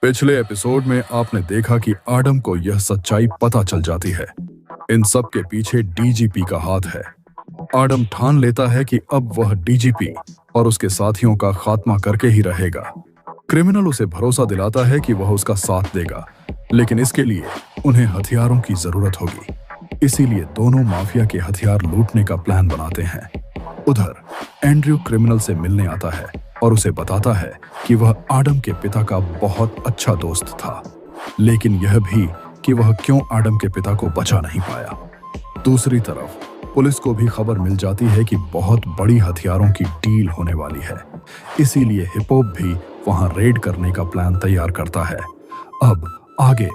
पिछले एपिसोड में आपने देखा कि आडम को यह सच्चाई पता चल जाती है। इन सब के पीछे डीजीपी का हाथ है। आडम ठान लेता है कि अब वह डीजीपी और उसके साथियों का खात्मा करके ही रहेगा। क्रिमिनल उसे भरोसा दिलाता है कि वह उसका साथ देगा, लेकिन इसके लिए उन्हें हथियारों की जरूरत होगी। इसीलिए दोनों माफिया के हथियार लूटने का प्लान बनाते हैं। उधर एंड्रयू क्रिमिनल से मिलने आता है और उसे बताता है कि वह आडम के पिता का बहुत अच्छा दोस्त था, लेकिन यह भी कि वह क्यों आडम के पिता को बचा नहीं पाया। दूसरी तरफ पुलिस को भी खबर मिल जाती है कि बहुत बड़ी हथियारों की डील होने वाली है। इसीलिए हिपहॉप भी वहां रेड करने का प्लान तैयार करता है। अब आगे।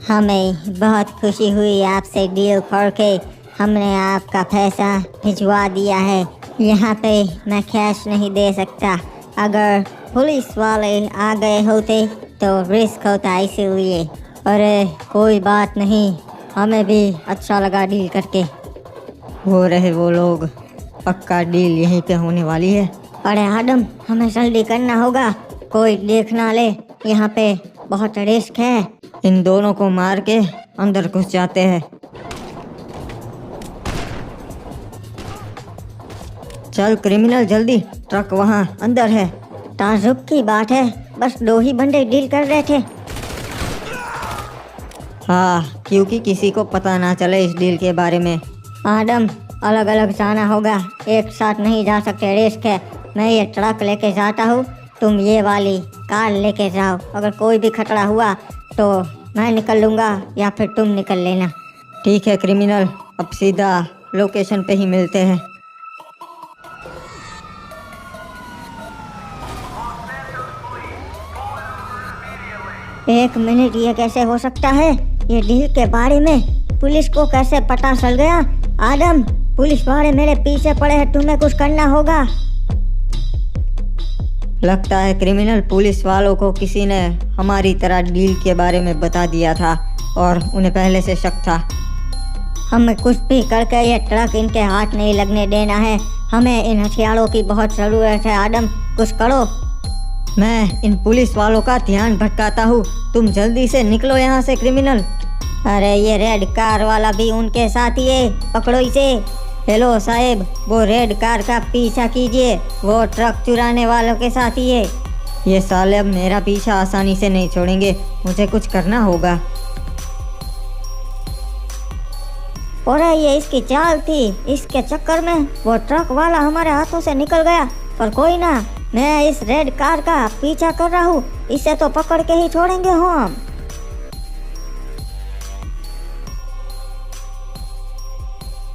हमें बहुत खुशी हुई आपसे डील करके। हमने आपका पैसा भिजवा दिया है। यहाँ पे मैं कैश नहीं दे सकता। अगर पुलिस वाले आ गए होते तो रिस्क होता, इसीलिए। अरे कोई बात नहीं, हमें भी अच्छा लगा डील करके। हो रहे वो लोग, पक्का डील यहीं पे होने वाली है। अरे आडम, हमें जल्दी करना होगा, कोई देख ना ले। यहाँ पे बहुत रिस्क है। इन दोनों को मार के अंदर घुस जाते हैं। चल क्रिमिनल जल्दी, ट्रक वहाँ अंदर है। ताजुब की बात है, बस 2 ही बंदे डील कर रहे थे। हाँ, क्योंकि किसी को पता ना चले इस डील के बारे में। आडम, अलग अलग जाना होगा, एक साथ नहीं जा सकते, रिस्क है। मैं ये ट्रक लेके जाता हूँ, तुम ये वाली कार लेके जाओ। अगर कोई भी खतरा हुआ तो मैं निकल लूँगा या फिर तुम निकल लेना। ठीक है क्रिमिनल, अब सीधा लोकेशन पे ही मिलते हैं। एक मिनट, ये कैसे हो सकता है? ये डील के बारे में पुलिस को कैसे पता चल गया? आदम, पुलिस वाले मेरे पीछे पड़े हैं, तुम्हें कुछ करना होगा। लगता है क्रिमिनल, पुलिस वालों को किसी ने हमारी तरह डील के बारे में बता दिया था और उन्हें पहले से शक था। हमें कुछ भी करके ये ट्रक इनके हाथ नहीं लगने देना है। हमें इन हथियारों की बहुत ज़रूरत है। आदम, कुछ करो। मैं इन पुलिस वालों का ध्यान भटकाता हूँ, तुम जल्दी से निकलो यहाँ से क्रिमिनल। अरे ये रेड कार वाला भी उनके साथ ही है, पकड़ो इसे। हेलो साहब, वो रेड कार का पीछा कीजिए, वो ट्रक चुराने वालों के साथ ही है। ये साले अब मेरा पीछा आसानी से नहीं छोड़ेंगे, मुझे कुछ करना होगा। और ये इसकी चाल थी, इसके चक्कर में वो ट्रक वाला हमारे हाथों से निकल गया। पर कोई ना, मैं इस रेड कार का पीछा कर रहा हूँ, इसे तो पकड़ के ही छोड़ेंगे हम।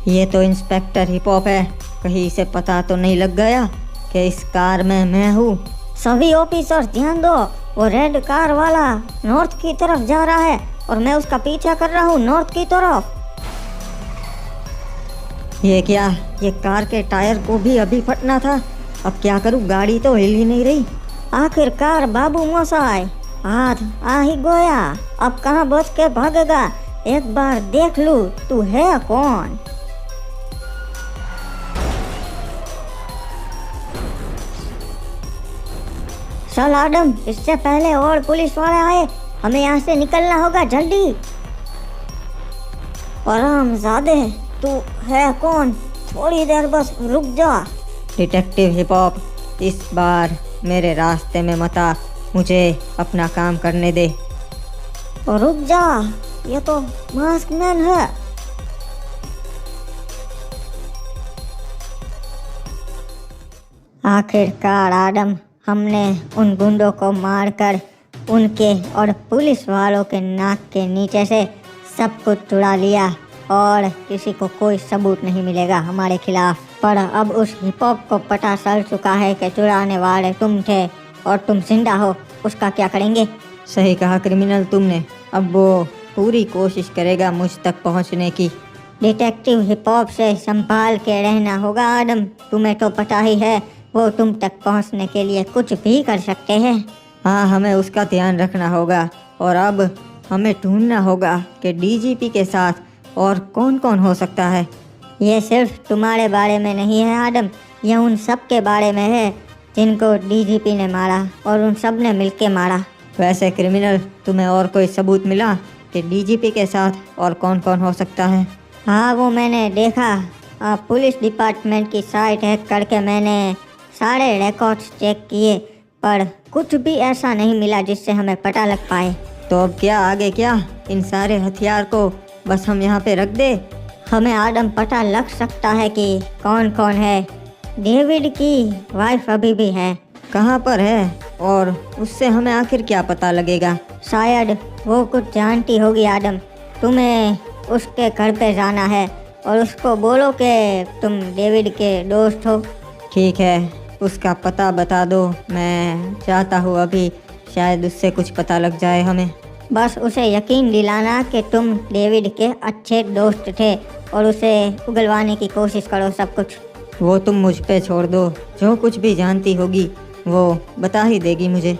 ये तो इंस्पेक्टर हिपहॉप है, कहीं इसे पता तो नहीं लग गया कि इस कार में मैं हूँ। सभी ऑफिसर्स ध्यान दो, वो रेड कार वाला नॉर्थ की तरफ जा रहा है और मैं उसका पीछा कर रहा हूँ नॉर्थ की तरफ। ये क्या, ये कार के टायर को भी अभी फटना था। अब क्या करूँ, गाड़ी तो हिल ही नहीं रही। आखिरकार बाबू मोसाई हाथ आ ही गया, अब कहाँ बच के भागेगा। एक बार देख लूँ तू है कौन। चल आडम, इससे पहले और पुलिस वाले आए, हमें यहाँ से निकलना होगा जल्दी। हरामजादे, तू है कौन? थोड़ी देर बस रुक जा। डिटेक्टिव हिपहॉप, इस बार मेरे रास्ते में मत आ, मुझे अपना काम करने दे। रुक जा, ये तो मास्कमैन है। आखिरकार आडम, हमने उन गुंडों को मारकर उनके और पुलिस वालों के नाक के नीचे से सब कुछ चुरा लिया और किसी को कोई सबूत नहीं मिलेगा हमारे खिलाफ। पर अब उस हिपहॉप को पता चल चुका है कि चुराने वाले तुम थे और तुम जिंदा हो, उसका क्या करेंगे? सही कहा क्रिमिनल तुमने, अब वो पूरी कोशिश करेगा मुझ तक पहुंचने की। डिटेक्टिव हिपहॉप से संभाल के रहना होगा आडम, तुम्हें तो पता ही है वो तुम तक पहुंचने के लिए कुछ भी कर सकते हैं। हाँ, हमें उसका ध्यान रखना होगा और अब हमें ढूंढना होगा कि डीजीपी के साथ और कौन कौन हो सकता है। ये सिर्फ तुम्हारे बारे में नहीं है आडम, ये उन सब के बारे में है। जिनको डीजीपी ने मारा और उन सब ने मिलके मारा। वैसे क्रिमिनल, तुम्हें और कोई सबूत मिला कि डीजीपी के साथ और कौन कौन हो सकता है? हाँ, वो मैंने देखा। पुलिस डिपार्टमेंट की साइट हैक करके मैंने सारे रिकॉर्ड्स चेक किए, पर कुछ भी ऐसा नहीं मिला जिससे हमें पता लग पाए। तो अब क्या आगे क्या? इन सारे हथियार को बस हम यहाँ पे रख दे? हमें आदम पता लग सकता है कि कौन कौन है। डेविड की वाइफ अभी भी है। कहाँ पर है और उससे हमें आखिर क्या पता लगेगा? शायद वो कुछ जानती होगी आदम। तुम्हें उसके घर पे जाना है और उसको बोलो कि तुम डेविड के दोस्त हो। ठीक है, उसका पता बता दो, मैं चाहता हूँ अभी, शायद उससे कुछ पता लग जाए हमें। बस उसे यकीन दिलाना कि तुम डेविड के अच्छे दोस्त थे और उसे उगलवाने की कोशिश करो सब कुछ। वो तुम मुझ पे छोड़ दो, जो कुछ भी जानती होगी वो बता ही देगी मुझे।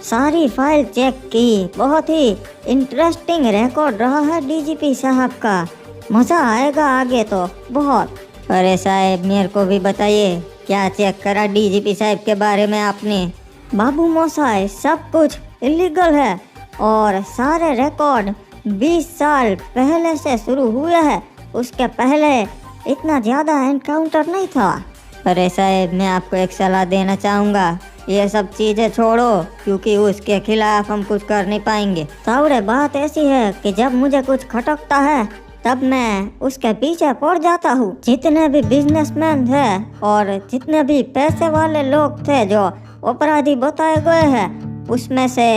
सारी फाइल चेक की, बहुत ही इंटरेस्टिंग रिकॉर्ड रहा है डीजीपी साहब का। मज़ा आएगा आगे तो बहुत। अरे साहब, मेरे को भी बताइए, क्या चेक करा डीजीपी साहब के बारे में आपने? बाबू मोसाई, सब कुछ इलीगल है और सारे रिकॉर्ड 20 साल पहले से शुरू हुए हैं। उसके पहले इतना ज़्यादा एनकाउंटर नहीं था। अरे साहब, मैं आपको एक सलाह देना चाहूँगा, ये सब चीज़ें छोड़ो, क्योंकि उसके खिलाफ हम कुछ कर नहीं पाएंगे। तावड़े, बात ऐसी है कि जब मुझे कुछ खटकता है तब मैं उसके पीछे पड़ जाता हूँ। जितने भी बिजनेसमैन थे और जितने भी पैसे वाले लोग थे जो अपराधी बताए गए हैं, उसमें से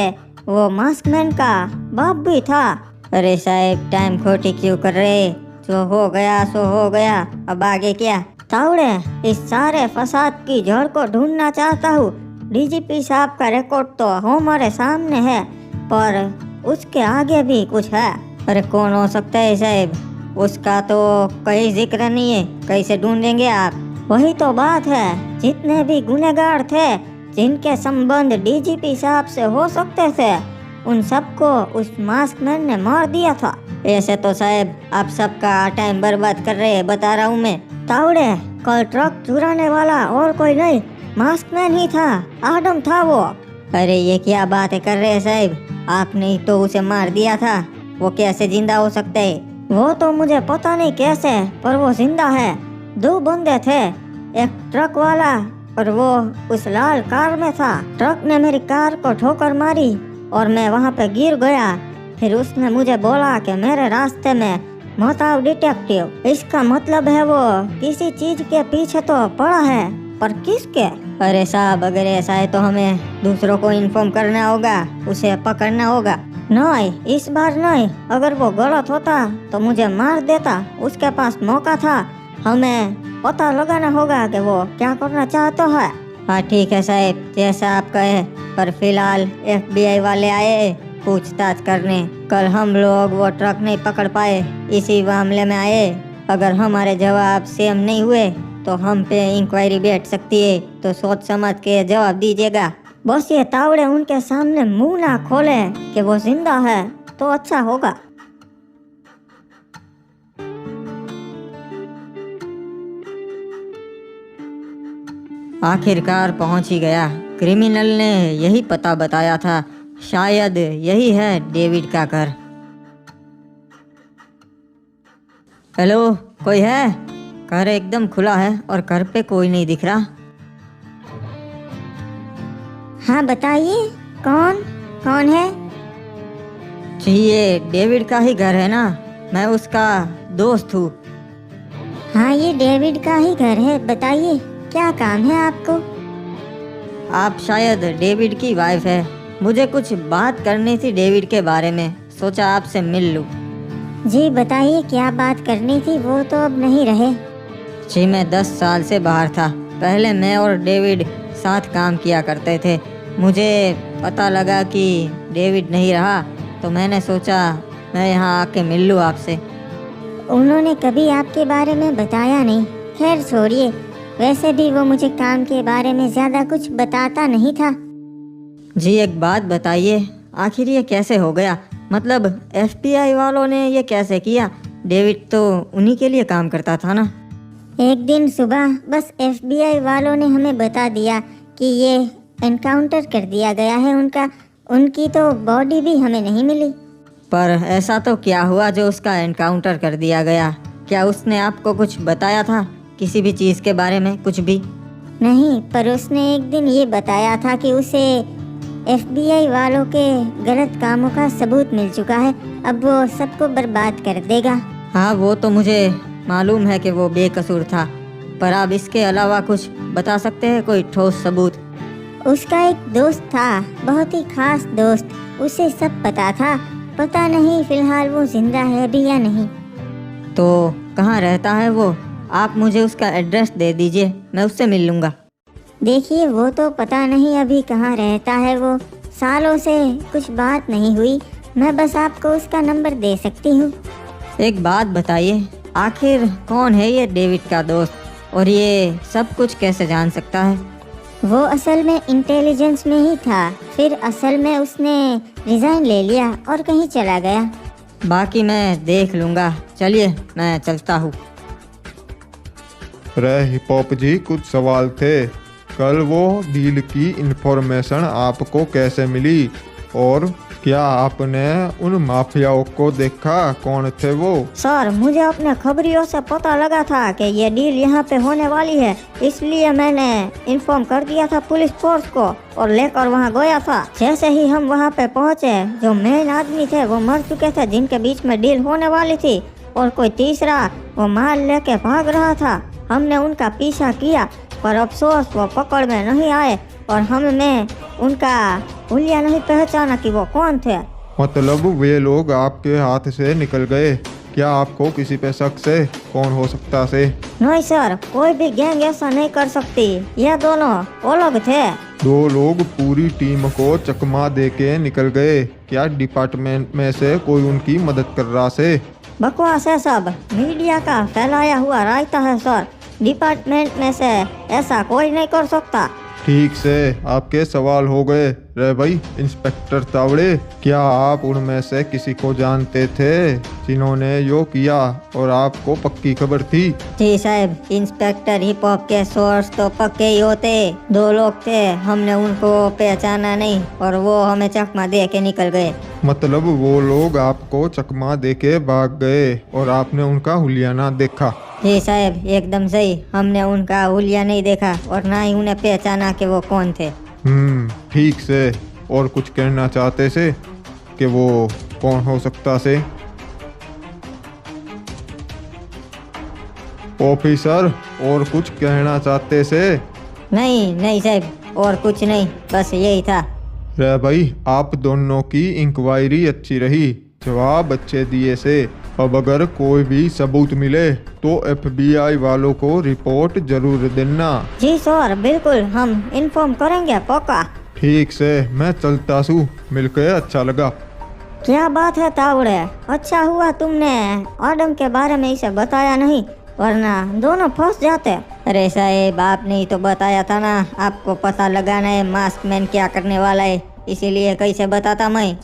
वो मास्कमैन का बाप भी था। अरे साहब, टाइम खोटी क्यों कर रहे? जो हो गया सो हो गया, अब आगे क्या? तावड़े, इस सारे फसाद की जड़ को ढूंढना चाहता हूँ। डीजीपी साहब का रिकॉर्ड तो हमारे सामने है, पर उसके आगे भी कुछ है। अरे कौन हो सकता है साहब? उसका तो कहीं जिक्र नहीं है, कैसे ढूंढेंगे आप? वही तो बात है, जितने भी गुनहगार थे जिनके संबंध डीजीपी साहब से हो सकते थे, उन सबको उस मास्कमैन ने मार दिया था। ऐसे तो साहब आप सबका टाइम बर्बाद कर रहे हैं, बता रहा हूँ मैं। तावड़े, कल ट्रक चुराने वाला और कोई नहीं, मास्कमैन ही था, आदम था वो। अरे ये क्या बातें कर रहे हैं साहब? आपने ही तो उसे मार दिया था, वो कैसे जिंदा हो सकता है? वो तो मुझे पता नहीं कैसे, पर वो जिंदा है। 2 बंदे थे, एक ट्रक वाला और वो उस लाल कार में था। ट्रक ने मेरी कार को ठोकर मारी और मैं वहाँ पे गिर गया। फिर उसने मुझे बोला कि मेरे रास्ते में मत आओ डिटेक्टिव। इसका मतलब है वो किसी चीज के पीछे तो पड़ा है, पर किसके? अरे साहब, अगर ऐसा है तो हमें दूसरों को इन्फॉर्म करना होगा, उसे पकड़ना होगा। नहीं, इस बार नहीं। अगर वो गलत होता तो मुझे मार देता। उसके पास मौका था, हमें पता लगाना होगा कि वो क्या करना चाहता है। हाँ ठीक है साहब, जैसा आप कहे, पर फिलहाल FBI वाले आए पूछताछ करने। कल हम लोग वो ट्रक नहीं पकड़ पाए, इसी मामले में आए। अगर हमारे जवाब सेम नहीं हुए तो हम पे इंक्वायरी बैठ सकती है, तो सोच समझ के जवाब दीजिएगा। बस ये तावड़े उनके सामने मुंह ना खोले कि वो जिंदा है तो अच्छा होगा। आखिरकार पहुंच ही गया। क्रिमिनल ने यही पता बताया था, शायद यही है डेविड का घर। हेलो, कोई है? घर एकदम खुला है और घर पे कोई नहीं दिख रहा। हाँ बताइए, कौन कौन है? जी ये डेविड का ही घर है ना? मैं उसका दोस्त हूँ। हाँ, ये डेविड का ही घर है। बताइए, क्या काम है आपको? आप शायद डेविड की वाइफ है। मुझे कुछ बात करनी थी डेविड के बारे में, सोचा आपसे मिल लूँ। जी बताइए, क्या बात करनी थी? वो तो अब नहीं रहे। जी मैं 10 साल से बाहर था। पहले मैं और डेविड साथ काम किया करते थे। मुझे पता लगा कि डेविड नहीं रहा, तो मैंने सोचा मैं यहाँ आके मिल लूँ आपसे। उन्होंने कभी आपके बारे में बताया नहीं। खैर छोड़िए, वैसे भी वो मुझे काम के बारे में ज़्यादा कुछ बताता नहीं था। जी एक बात बताइए, आखिर ये कैसे हो गया? मतलब FBI वालों ने ये कैसे किया? डेविड तो उन्हीं के लिए काम करता था ना। एक दिन सुबह बस FBI वालों ने हमें बता दिया कि ये एनकाउंटर कर दिया गया है उनका। उनकी तो बॉडी भी हमें नहीं मिली। पर ऐसा तो क्या हुआ जो उसका एनकाउंटर कर दिया गया? क्या उसने आपको कुछ बताया था, किसी भी चीज़ के बारे में, कुछ भी? नहीं, पर उसने एक दिन ये बताया था कि उसे FBI वालों के गलत कामों का सबूत मिल चुका है। अब वो सबको बर्बाद कर देगा। हाँ, वो तो मुझे मालूम है कि वो बेकसूर था, पर आप इसके अलावा कुछ बता सकते हैं, कोई ठोस सबूत? उसका एक दोस्त था, बहुत ही खास दोस्त। उसे सब पता था। पता नहीं फिलहाल वो जिंदा है भी या नहीं। तो कहाँ रहता है वो? आप मुझे उसका एड्रेस दे दीजिए, मैं उससे मिल लूँगा। देखिए, वो तो पता नहीं अभी कहाँ रहता है। वो सालों से कुछ बात नहीं हुई। मैं बस आपको उसका नंबर दे सकती हूँ। एक बात बताइए, आखिर कौन है ये डेविड का दोस्त, और ये सब कुछ कैसे जान सकता है? वो असल में इंटेलिजेंस में ही था, फिर असल में उसने रिजाइन ले लिया और कहीं चला गया। बाकी मैं देख लूँगा। चलिए, मैं चलता हूँ। रे हिप हॉप जी, कुछ सवाल थे। कल वो डील की इन्फॉर्मेशन आपको कैसे मिली, और क्या आपने उन माफियाओं को देखा? कौन थे वो? सर, मुझे अपने खबरियों से पता लगा था कि ये डील यहाँ पे होने वाली है, इसलिए मैंने इन्फॉर्म कर दिया था पुलिस फोर्स को और लेकर वहाँ गया था। जैसे ही हम वहाँ पे पहुँचे, जो मेन आदमी थे वो मर चुके थे जिनके बीच में डील होने वाली थी, और कोई तीसरा वो माल लेके भाग रहा था। हमने उनका पीछा किया, पर अफसोस वो पकड़ में नहीं आए और हमें उनका हुलिया नहीं पहचाना कि वो कौन थे। मतलब वे लोग आपके हाथ से निकल गए? क्या आपको किसी पे शक से? कौन हो सकता से? नहीं सर, कोई भी गैंग ऐसा नहीं कर सकती। ये दोनों वो लोग थे। दो लोग पूरी टीम को चकमा दे के निकल गए। क्या डिपार्टमेंट में से कोई उनकी मदद कर रहा से? बकवास है सब, मीडिया का फैलाया हुआ रायता है सर। डिपार्टमेंट में से ऐसा कोई नहीं कर सकता। ठीक से आपके सवाल हो गए। रे भाई इंस्पेक्टर तावड़े, क्या आप उनमें से किसी को जानते थे जिन्होंने यो किया, और आपको पक्की खबर थी? जी साहब, इंस्पेक्टर हिप हॉप के सोर्स तो पक्के ही होते। दो लोग थे, हमने उनको पहचाना नहीं और वो हमें चकमा दे के निकल गए। मतलब वो लोग आपको चकमा दे के भाग गए और आपने उनका हुलिया ना देखा? जी साहब, एकदम सही। हमने उनका हुलिया नहीं देखा और ना ही उन्हें पहचाना कि वो कौन थे। ठीक से। और कुछ कहना चाहते से कि वो कौन हो सकता से? ऑफिसर, और कुछ कहना चाहते से? नहीं नहीं साहब, और कुछ नहीं, बस यही था। रे भाई, आप दोनों की इंक्वायरी अच्छी रही, जवाब अच्छे दिए से। अब अगर कोई भी सबूत मिले तो FBI वालों को रिपोर्ट जरूर देना। जी सर, बिल्कुल, हम इन्फॉर्म करेंगे पक्का। ठीक से, मैं चलता हूँ। मिलकर अच्छा लगा। क्या बात है तावड़े, अच्छा हुआ तुमने आदम के बारे में इसे बताया नहीं, वरना दोनों फंस जाते। अरे साहब, आपने ही तो बताया था ना, आपको पता लगाना है मास्क मैन क्या करने वाला है, इसीलिए कैसे बताता मैं।